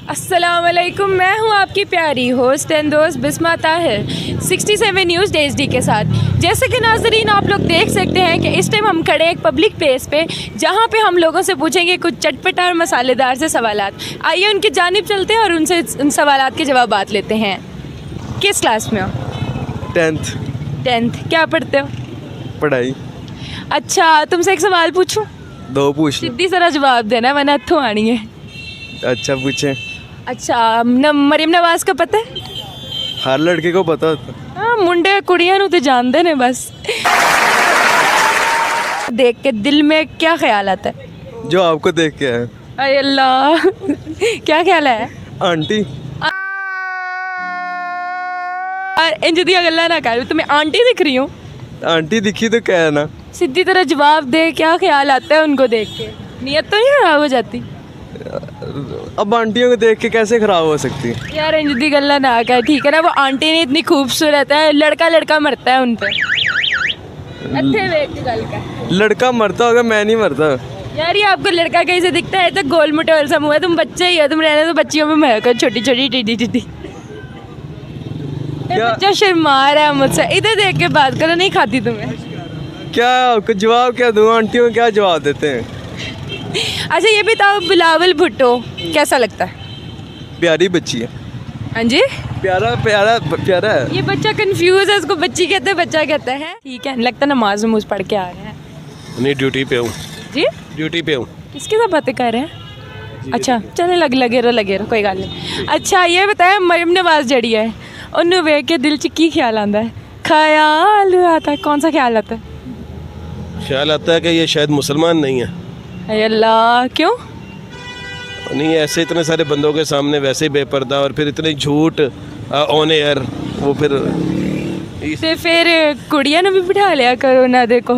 अस्सलाम वालेकुम, मैं हूं आपकी प्यारी होस्ट एंड दोस्त बिस्मा ताहिर 67 न्यूज़ डेज़डी के साथ। जैसे कि नाज़रीन आप लोग देख सकते हैं कि इस टाइम हम खड़े हैं एक पब्लिक प्लेस पे, जहां पे हम लोगों से पूछेंगे कुछ चटपटा और मसालेदार से सवालात। आइए उनकी जानिब चलते हैं और उनसे उन सवालात के जवाब लेते हैं। किस क्लास में हो? 10th। क्या पढ़ते हो? पढ़ाई। अच्छा, तुमसे एक सवाल पूछूं? दो पूछ। सीधी तरह जवाब देना वरना हथों आनी है। अच्छा पूछे। अच्छा, मरियम नवाज का पता है? हर लड़के को पता होता। हाँ, मुंडे कुड़ियां नूं ते जानते ने बस। देख के दिल में क्या ख्याल आता है? जो आपको देख के है। अरे अल्लाह क्या ख्याल है? आंटी। इंज दियां गल्लां ना कर, तुम्हें आंटी दिख रही हूँ। आंटी दिखी तो क्या है ना। सीधी तरह जवाब दे, क्या ख्याल आता है उनको देख के? नियत तो नहीं खराब हो जाती? अब आंटियों को देख के कैसे खराब हो सकती? यार इंज दी गल्लां ना कर, ठीक है ना? वो आंटी ने इतनी खूबसूरत है, लड़का मरता है उन पे। अच्छे देख के गल कर। लड़का मरता होगा, मैं नहीं मरता। यार ये आपको लड़का कैसे दिखता है? तो गोल मटोल सा मुँह है, तुम बच्चे ही हो, तुम रहने तो बच्चियों में महक छोटी छोटी टिड्डी टिड्डी। बच्चा शर्मा रहा है मुझसे, इधर देख के बात करो, नहीं खाती तुम्हें। क्या आपको जवाब क्या दूँ? आंटियों को क्या जवाब देते हैं? अच्छा ये बताओ, बिलावल भुट्टो कैसा लगता है? प्यारी बच्ची है। हाँ जी, प्यारा प्यारा प्यारा है। ये बच्चा कंफ्यूज है, उसको बच्ची कहते हैं, बच्चा कहता है। ठीक है, लगता है नमाज नमूज पढ़ के आ रहे हैं। नहीं, ड्यूटी पे हूँ। जी, ड्यूटी पे हूँ। किसके साथ बातें कर रहे हैं? अच्छा चले, लगे रहो, कोई गल नहीं। अच्छा ये बताया, मरियम नवाज जड़ी है, उन्हें वेख के दिल च की ख्याल आता है? ख्याल आता है, कौन सा ख्याल आता है? ख्याल आता है कि ये शायद मुसलमान नहीं है। अरे अल्लाह, क्यों? नहीं, ऐसे इतने सारे बंदों के सामने वैसे ही बेपर्दा, और फिर इतने झूठ ऑन एयर, वो ते फिर कुड़ियां ने भी बिठा लिया करो ना देखो।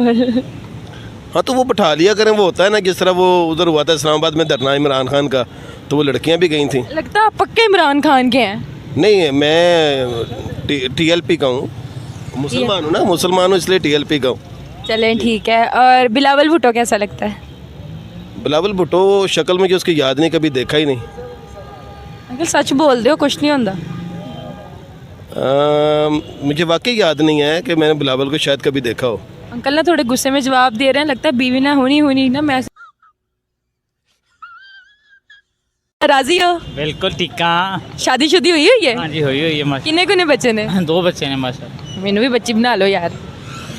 हाँ तो वो बिठा लिया करें। वो होता है ना, जिस तरह वो उधर हुआ था इस्लामाबाद में धरना इमरान खान का, तो वो लड़कियां भी गई थी। लगता है आप पक्के इमरान खान के हैं। नहीं, मैं TLP का हूँ, मुसलमान हूँ ना, मुसलमान हूँ इसलिए TLP का हूँ। चलें ठीक है। और बिलावल भुट्टो कैसा लगता है? बिलावल भुट्टो शक्ल में जो उसकी याद नहीं, कभी देखा ही नहीं। अंकल सच बोल दो, कुछ नहीं होता। मुझे वाकई याद नहीं है कि मैंने बिलावल को शायद कभी देखा हो। अंकल ना थोड़े गुस्से में जवाब दे रहे हैं, लगता है बीवी ना होनी ना। मैं राजी हो? बिल्कुल टिक्का। शादी हुई है? हाँ जी, हुई है माशा। किन्ने कुने बच्चे ने? 2 बच्चे ने माशा। मैनू भी बच्ची बना लो यार।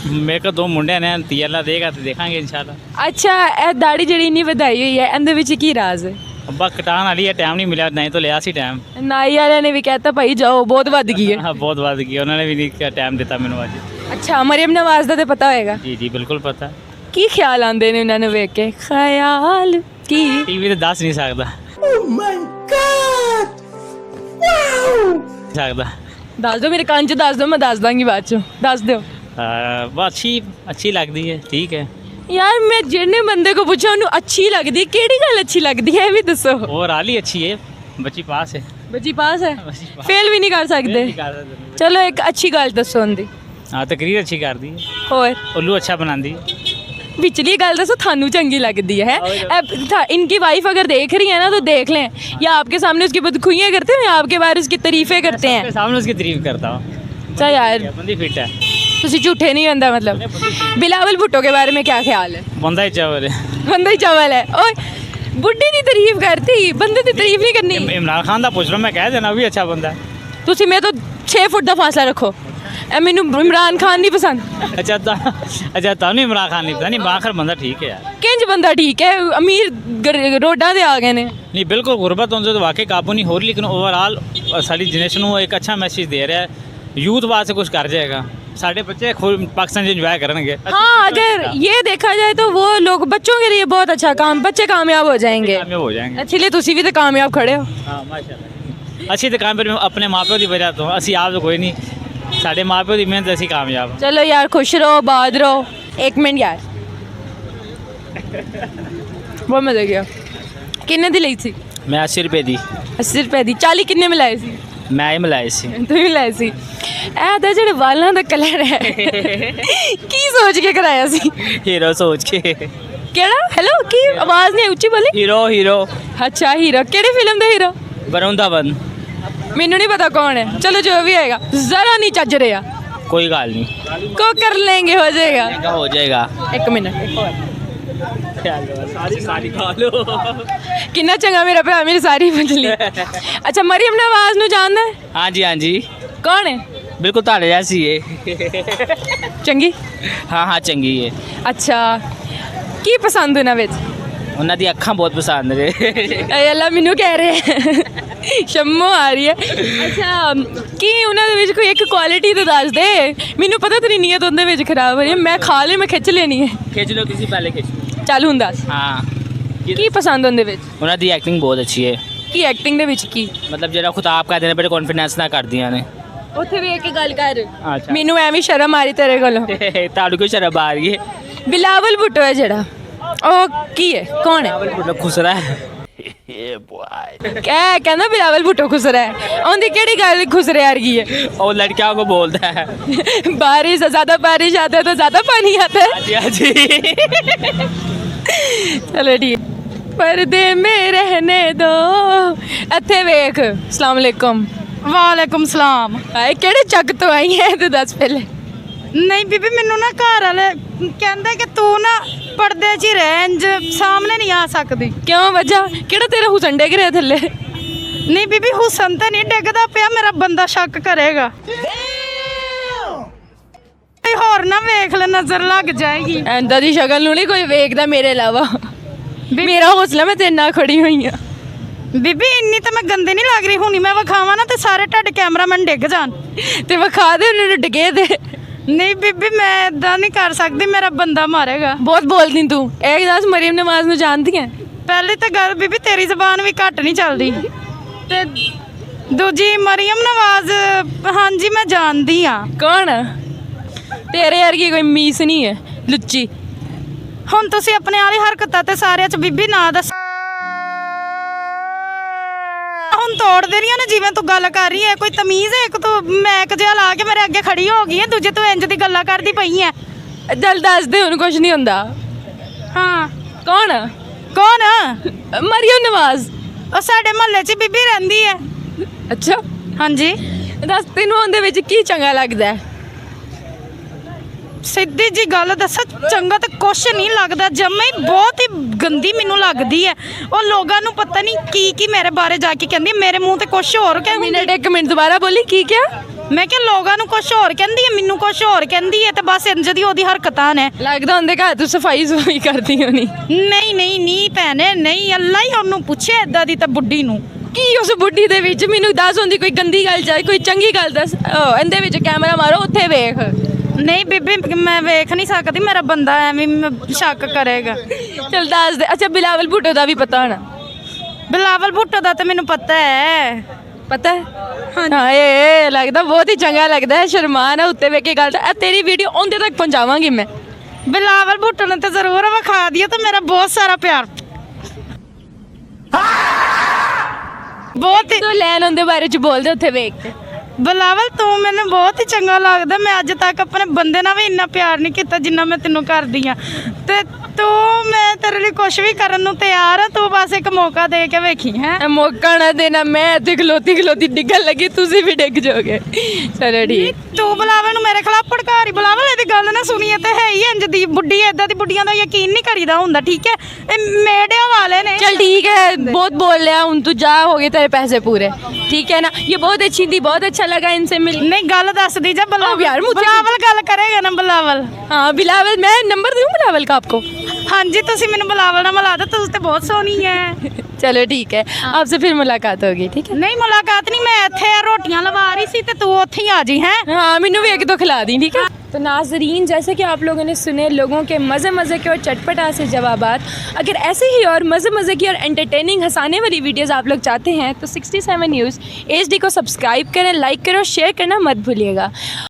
मेरे को 2 मुंडे ने, ती अल्लाह देगा तो देखेंगे इंशाल्लाह। अच्छा, ए दाढ़ी जड़ी नहीं ਵਧਾਈ हुई है, अंदर विच की राज है? अब्बा कटान वाली है, टाइम नहीं मिला, नहीं तो लिया सी टाइम। नाई वाले ने भी कहता भाई जाओ, बहुत वध गई है। हाँ, बहुत बात की, उन्होंने भी नहीं टाइम दिता मैनू आज। अच्छा, मरियम नवाज दा ते पता होएगा? जी बिल्कुल पता। की ख्याल आंदे ने उन्हां नूं वेख के? ख्याल की टीवी तो दस नहीं सकता। सकता। दस दो मेरे कान च, दस दो, मैं दस दांगी बाद चो। दस दो। बहुत अच्छी लगती है। ठीक है यार, मैं जिन्ने बंदे को पूछा उन्हें अच्छी लगदी, केड़ी गल अच्छी लगदी है भी दसो। ओवरऑल ही अच्छी है, बच्ची पास है। बच्ची पास है, बच्ची पास। फेल भी नहीं कर सकते। चलो एक अच्छी गल दसो उनदी। हाँ, तकरीर अच्छी कर दी है। होर उल्लू अच्छा बनाती है। पिछली गल दसो, थानू चंगी लगदी है? इनकी वाइफ अगर देख रही है ना तो देख लें, या आपके सामने उसकी बदखुइयाँ करते हैं या आपके बारे उसकी तारीफें करते हैं? सामने उसकी तारीफ करता हूँ। चल यार, बंदी फिट है। तुसी झूठे नहीं होंदा मतलब। बिलावल भुट्टो के बारे में क्या ख्याल है? बंदा ही चावल है। बंदा ही चावल है। ओए, बुड्ढी दी तारीफ करती, बंदे दी तारीफ नहीं करनी। इमरान खान दा पूछ लो, मैं कह देना भी अच्छा बंदा है। तुसी मैं तो 6 फुट दा फासला रखो। मैनू इमरान खान नहीं पसंद। अच्छा तुम इमरान खान नहीं पसंद? नहीं, इमरान खान बंदा ठीक है यार। किंज बंदा ठीक है? अमीर रोडा दे आ गए ने। नहीं बिल्कुल, गुरबत उनसे तो वाकई काबू नहीं हो रही, लेकिन ओवरऑल सारी जनरेशन को एक अच्छा मैसेज दे रहा है। यूथ वास्ते कुछ कर जाएगा, साढ़े बच्चे खुद पाकिस्तान इंजॉय करेंगे। हाँ, अगर ये देखा जाए तो वो लोग बच्चों के लिए बहुत अच्छा काम, बच्चे कामयाब हो जाएंगे। इसलिए तुसी भी तो कामयाब खड़े हो। हाँ माशाल्लाह, अच्छी दुकान पर अपने माँ प्यो की वजह तो असी आप तो कोई नहीं, साढ़े माँ प्यो की मेहनत असी कामयाब। चलो यार, खुश रहो, बाद रहो। एक मिनट यार, बहुत मजा गया। किन्ने दी ली थी? मैं 80 रुपए दी। 80 रुपए दी। 40 किन्ने मिलाए सी? मैं ही मिलाए सी। तू ही मिलाए सी। ए दा जेड़े वालां दा कलर है की सोच के कराया सी? हीरो सोच के। केड़ा? हेलो, की आवाज नहीं उच्ची बोली। हीरो। अच्छा हीरो, केड़े फिल्म दे हीरो? वरुण धवन। मैनू नहीं पता कौन है, चलो जो भी आएगा जरा नहीं चज रहा, कोई गल नहीं, को कर लेंगे, हो जाएगा। हो जाएगा। एक मिनट, सारी खा लो। कितना चंगा मेरा भरा, मेरी सारी बदली। अच्छा मरियम नवाज नू जानदा है? हाँ जी हाँ जी, कौन है? बिल्कुल ताड़े जैसी है। चंगी। हाँ हाँ चंगी है। अच्छा की पसंद उन्हां विच? उन्होंने दी अखां बहुत पसंद ने। अरे अल्लाह मैनू कह रहे हैं। शम्मो आ रही है। अच्छा की उन्हां दे विच कोई एक क्वालिटी तो दस दे, मैनू पता तेरी नीयत उनदे विच खराब हो रही है, मैं खा ले, मैं खिच लेनी है। खिंच लो किसी पहले खिंच लो। ਚੱਲ ਹੁਣ ਦੱਸ हाँ ਕੀ ਪਸੰਦ ਉਹਦੇ ਵਿੱਚ? उन्होंने दी एक्टिंग बहुत अच्छी है, ਕੀ ਐਕਟਿੰਗ ਦੇ ਵਿੱਚ ਕੀ? मतलब ਜਿਹੜਾ ਖੁਤਾਬ ਕਰਦੇ ਨੇ ਬੜੇ ਕੌਨਫੀਡੈਂਸ ਨਾਲ ਕਰਦੀਆਂ ਨੇ। ਉੱਥੇ ਵੇਖ ਕੇ ਗੱਲ ਕਰ। ਅੱਛਾ। ਮੈਨੂੰ ਐਵੇਂ ਸ਼ਰਮ ਆ ਰਹੀ ਤੇਰੇ ਕੋਲੋਂ। ਤਾੜੂ ਕੋਈ ਸ਼ਰਮ ਆ ਰਹੀ ਹੈ। ਬਿਲਾਵਲ ਭੁੱਟੋ ਹੈ ਜਿਹੜਾ, ਉਹ ਕੀ ਹੈ, ਕੌਣ ਹੈ? ਬਿਲਾਵਲ ਖੁਸਰਾ ਹੈ। ਕਹਿੰਦਾ ਬਿਲਾਵਲ ਭੁੱਟੋ ਖੁਸਰਾ ਹੈ, ਉਹਦੀ ਕਿਹੜੀ ਗੱਲ ਖੁਸਰੇ ਵਰਗੀ ਹੈ? ਉਹ ਲੜਕਿਆਂ को बोलता है। बारिश ज़्यादा बारिश आता है तो ज़्यादा पानी आता है। हाँ जी। चलो ठीक, पर्दे में रहने दो। ਇੱਥੇ ਵੇਖ। अस्सलाम वालेकुम। ਵਾਲੇਕੁਮ ਸਲਾਮ। ਹਾਏ ਕਿਹੜੇ ਚੱਕ ਤੋਂ ਆਈ ਹੈ ਤੂੰ, ਦੱਸ ਪਹਿਲੇ। ਨਹੀਂ ਬੀਬੀ, ਮੈਨੂੰ ਨਾ ਘਰ ਵਾਲੇ ਕਹਿੰਦੇ ਕਿ ਤੂੰ ਨਾ ਪਰਦੇ 'ਚ ਹੀ ਰਹਿ, ਇੰਜ ਸਾਹਮਣੇ ਨਹੀਂ ਆ ਸਕਦੀ। ਕਿਉਂ ਵਜ੍ਹਾ ਕਿਹੜਾ ਤੇਰਾ ਹੁਸਨ ਡਿੱਗ ਰਿਹਾ ਥੱਲੇ? ਨਹੀਂ ਬੀਬੀ, ਹੁਸਨ ਤੇ ਨਹੀਂ ਡਿੱਗਦਾ ਪਿਆ, ਮੇਰਾ ਬੰਦਾ ਸ਼ੱਕ ਕਰੇਗਾ। ਕੋਈ ਹੋਰ ਨਾ ਵੇਖ ਲੈ, ਨਜ਼ਰ ਲੱਗ ਜਾਏਗੀ। ਐਂਦਾ ਦੀ ਸ਼ਕਲ ਨੂੰ ਨਹੀਂ ਕੋਈ ਵੇਖਦਾ ਮੇਰੇ ਇਲਾਵਾ। ਮੇਰਾ ਹੌਸਲਾ, ਮੈਂ ਤੇਰੇ ਨਾਲ ਖੜੀ ਹੋਈ ਆ। ਬੀਬੀ ਇੰਨੀ ਤਾਂ ਮੈਂ ਗੰਦੀ ਨਹੀਂ ਲੱਗ ਰਹੀ, ਹੁਣੀ ਮੈਂ ਵਿਖਾਵਾਂ ਨਾ ਤੇ ਸਾਰੇ ਤੁਹਾਡੇ ਕੈਮਰਾਮੈਨ ਡਿੱਗ ਜਾਣ। ਤੇ ਵਿਖਾ ਦੇ ਉਹਨਾਂ ਨੂੰ, ਡਿਗੇ ਦੇ। ਨਹੀਂ ਬੀਬੀ, ਮੈਂ ਇਦਾਂ ਨਹੀਂ ਕਰ ਸਕਦੀ, ਮੇਰਾ ਬੰਦਾ ਮਾਰੇਗਾ। ਬਹੁਤ ਬੋਲਦੀ ਤੂੰ। ਇਹ ਦੱਸ ਮਰੀਮ ਨਵਾਜ਼ ਨੂੰ ਜਾਣਦੀ ਹੈ? ਪਹਿਲੀ ਤਾਂ ਗੱਲ ਬੀਬੀ, ਤੇਰੀ ਜ਼ਬਾਨ ਵੀ ਘੱਟ ਨਹੀਂ ਚੱਲਦੀ, ਤੇ ਦੂਜੀ ਮਰੀਮ ਨਵਾਜ਼, ਹਾਂਜੀ ਮੈਂ ਜਾਣਦੀ ਆ। ਕੌਣ? ਤੇਰੇ ਵਰਗੀ ਕੋਈ ਮੀਸ ਨਹੀਂ ਹੈ, ਲੁੱਚੀ। ਹੁਣ ਤੁਸੀਂ ਆਪਣੇ ਵਾਲੀ ਹਰਕਤਾਂ ਤੇ ਸਾਰਿਆਂ 'ਚ ਬੀਬੀ ਨਾ ਦੱਸ। ਹੁਣ ਤੋੜ ਦੇ ਰਹੀਆਂ ਨੇ, ਜਿਵੇਂ ਤੂੰ ਗੱਲ ਕਰ ਰਹੀ ਹੈ, ਕੋਈ ਤਮੀਜ਼ ਹੈ? ਇੱਕ ਤੂੰ ਮੈਕ ਜਿਹਾ ਲਾ ਕੇ ਮੇਰੇ ਅੱਗੇ ਖੜੀ ਹੋ ਗਈ ਹੈ, ਦੂਜੇ ਤੂੰ ਇੰਜ ਦੀ ਗੱਲਾਂ ਕਰਦੀ ਪਈ ਹੈ। ਚੱਲ ਦੱਸ ਦੇ, ਹੁਣ ਕੁਝ ਨਹੀਂ ਹੁੰਦਾ। ਹਾਂ ਕੌਣ? ਕੌਣ? ਮਰੀਮ ਨਵਾਜ਼। ਉਹ ਸਾਡੇ ਮੁਹੱਲੇ 'ਚ ਹੀ ਬੀਬੀ ਰਹਿੰਦੀ ਹੈ। ਅੱਛਾ ਹਾਂਜੀ। ਦੱਸ ਤੈਨੂੰ ਉਹਦੇ ਵਿੱਚ ਕੀ ਚੰਗਾ ਲੱਗਦਾ ਹੈ? ਸਿੱਧੀ ਜੀ ਗੱਲ ਦੱਸਾਂ, ਚੰਗਾ ਤਾਂ ਕੁਛ ਨਹੀਂ ਲੱਗਦਾ, ਜਮਾ ਹੀ ਬਹੁਤ ਹੀ ਗੰਦੀ ਮੈਨੂੰ ਲੱਗਦੀ ਹੈ। ਉਹ ਲੋਕਾਂ ਨੂੰ ਪਤਾ ਨਹੀਂ ਕੀ ਮੇਰੇ ਬਾਰੇ ਜਾ ਕੇ ਕਹਿੰਦੀ, ਮੇਰੇ ਮੂੰਹ ਤੇ ਕੁਛ ਹੋਰ ਕਹਿੰਦੀ। ਇੱਕ ਮਿੰਟ ਦੁਬਾਰਾ ਬੋਲੀ, ਕੀ ਕਿਹਾ? ਮੈਂ ਕਿਹਾ ਲੋਕਾਂ ਨੂੰ ਕੁਛ ਹੋਰ ਕਹਿੰਦੀ ਹੈ, ਮੈਨੂੰ ਕੁਛ ਹੋਰ ਕਹਿੰਦੀ ਹੈ, ਤੇ ਬਸ ਇੰਜ ਦੀ ਉਹਦੀ ਹਰਕਤਾਂ ਨੇ। ਲੱਗਦਾ ਹੁੰਦੇ ਘਰ ਤੂੰ ਸਫਾਈ ਕਰਦੀ ਹੋਣੀ। ਨਹੀਂ ਨਹੀਂ ਨਹੀਂ ਭੈਣੇ, ਨਹੀਂ, ਅੱਲਾ ਹੀ ਉਹਨੂੰ ਪੁੱਛੇ ਏਦਾਂ ਦੀ ਤਾਂ ਬੁੱਢੀ ਨੂੰ। ਕੀ ਉਸ ਬੁੱਢੀ ਦੇ ਵਿੱਚ? ਮੈਨੂੰ ਦੱਸ, ਹੁੰਦੀ ਕੋਈ ਗੰਦੀ ਗੱਲ ਚਾਹੇ ਕੋਈ ਚੰਗੀ ਗੱਲ ਦੱਸ। ਇਹਦੇ ਵਿੱਚ ਕੈਮਰਾ ਮਾਰੋ, ਉੱਥੇ ਵੇਖ। ਨਹੀਂ ਬੀਬੀ, ਮੈਂ ਵੇਖ ਨਹੀਂ ਸਕਦੀ, ਮੇਰਾ ਬੰਦਾ ਐਵੇਂ ਸ਼ੱਕ ਕਰੇਗਾ। ਚਲ ਦੱਸ ਦੇ। ਅੱਛਾ ਬਿਲਾਵਲ ਭੁੱਟੋ ਦਾ ਵੀ ਪਤਾ ਹੋਣਾ? ਬਿਲਾਵਲ ਭੁੱਟੋ ਦਾ ਤਾਂ ਮੈਨੂੰ ਪਤਾ ਹੈ। ਪਤਾ ਹੈ? ਹਾਂ ਇਹ ਲੱਗਦਾ ਬਹੁਤ ਹੀ ਚੰਗਾ ਲੱਗਦਾ ਹੈ। ਸ਼ਰਮਾਨ ਹੈ ਉੱਤੇ ਵੇਖ ਕੇ ਗੱਲ। ਤੇਰੀ ਵੀਡੀਓ ਉਹਦੇ ਤੱਕ ਪਹੁੰਚਾਵਾਂਗੀ ਮੈਂ। ਬਿਲਾਵਲ ਭੁੱਟੋ ਨੇ ਤਾਂ ਜ਼ਰੂਰ ਵਿਖਾ ਦਿਓ, ਤਾਂ ਮੇਰਾ ਬਹੁਤ ਸਾਰਾ ਪਿਆਰ। ਬਹੁਤ ਹੀ ਤੂੰ ਲੈਣ ਉਹਦੇ ਬਾਰੇ ਚ ਬੋਲਦੇ ਉੱਥੇ ਵੇਖ ਕੇ। ਬਿਲਾਵਲ ਤੂੰ ਮੈਨੂੰ ਬਹੁਤ ਹੀ ਚੰਗਾ ਲੱਗਦਾ। ਮੈਂ ਅੱਜ ਤੱਕ ਆਪਣੇ ਬੰਦੇ ਨਾਲ ਵੀ ਇੰਨਾ ਪਿਆਰ ਨਹੀਂ ਕੀਤਾ ਜਿੰਨਾ ਮੈਂ ਤੈਨੂੰ ਕਰਦੀ ਆ, ਤੇ ਤੂੰ, ਮੈਂ ਤੇਰੇ ਲਈ ਕੁਝ ਵੀ ਕਰਨ ਨੂੰ ਤਿਆਰ ਆ, ਤੂੰ ਬਸ ਇੱਕ ਮੌਕਾ ਦੇ ਕੇ ਵੇਖੀ। ਹੈ ਮੌਕਾ ਨਾ ਦੇਣਾ, ਮੈਂ ਇੱਥੇ ਖਲੋਤੀ ਡਿੱਗਣ ਲੱਗੀ, ਤੁਸੀਂ ਵੀ ਡਿੱਗ ਜਾਓਗੇ। ਚਲੋ ਠੀਕ। ਤੂੰ ਬਿਲਾਵਲ ਨੂੰ ਮੇਰੇ ਖਿਲਾਫ ਭੜਕਾ ਰਹੀ। ਬਿਲਾਵਲ ਇਹਦੀ ਗੱਲ ਨਾ ਸੁਣੀਏ ਤੇ ਹੈ ਹੀ ਇੰਜ ਦੀ ਬੁੱਢੀ, ਏਦਾਂ ਦੀ ਬੁੱਢੀਆਂ ਦਾ ਯਕੀਨ ਨਹੀਂ ਕਰੀਦਾ ਹੁੰਦਾ, ਠੀਕ ਹੈ? ਇਹ ਮੇੜਿਆਂ ਵਾਲੇ ਨੇ। चल ठीक है, बहुत बोल लिया हूँ, तू जा, हो गए तेरे पैसे पूरे, ठीक है ना? ये बहुत अच्छी थी, बहुत अच्छा लगा इनसे मिल। ਨਹੀਂ ਗੱਲ ਦੱਸਦੀ ਜਾ। यार मुझसे ਬਿਲਾਵਲ ਗੱਲ करेगा ना बिलावल? हाँ बिलावल, मैं नंबर दूँ बिलावल का आपको? ਹਾਂਜੀ ਤੁਸੀਂ ਮੈਨੂੰ ਬਿਲਾਵਲ ਨਾਲ ਮਿਲਾ ਦਿਓ, ਤੁਸੀਂ ਤੇ ਬਹੁਤ ਸੋਹਣੀ ਹੈ। चलो ठीक है, आपसे फिर मुलाकात होगी, ठीक है? ਨਹੀਂ ਮੁਲਾਕਾਤ ਨਹੀਂ, मैं ਇੱਥੇ ਰੋਟੀਆਂ ਲਵਾ ਰਹੀ ਸੀ ਤੇ ਤੂੰ ਉੱਥੇ ਹੀ ਆ ਜੀ। ਹੈ हाँ मैनू भी एक दो खिला दी, ठीक है? तो नाजरीन, जैसे कि आप लोगों ने सुने लोगों के मज़े के और चटपटा से जवाबात, अगर ऐसे ही और मज़े की और एंटरटेनिंग हंसाने वाली वीडियोस आप लोग चाहते हैं तो 67 न्यूज़ HD को सब्सक्राइब करें, लाइक करें और शेयर करना मत भूलिएगा।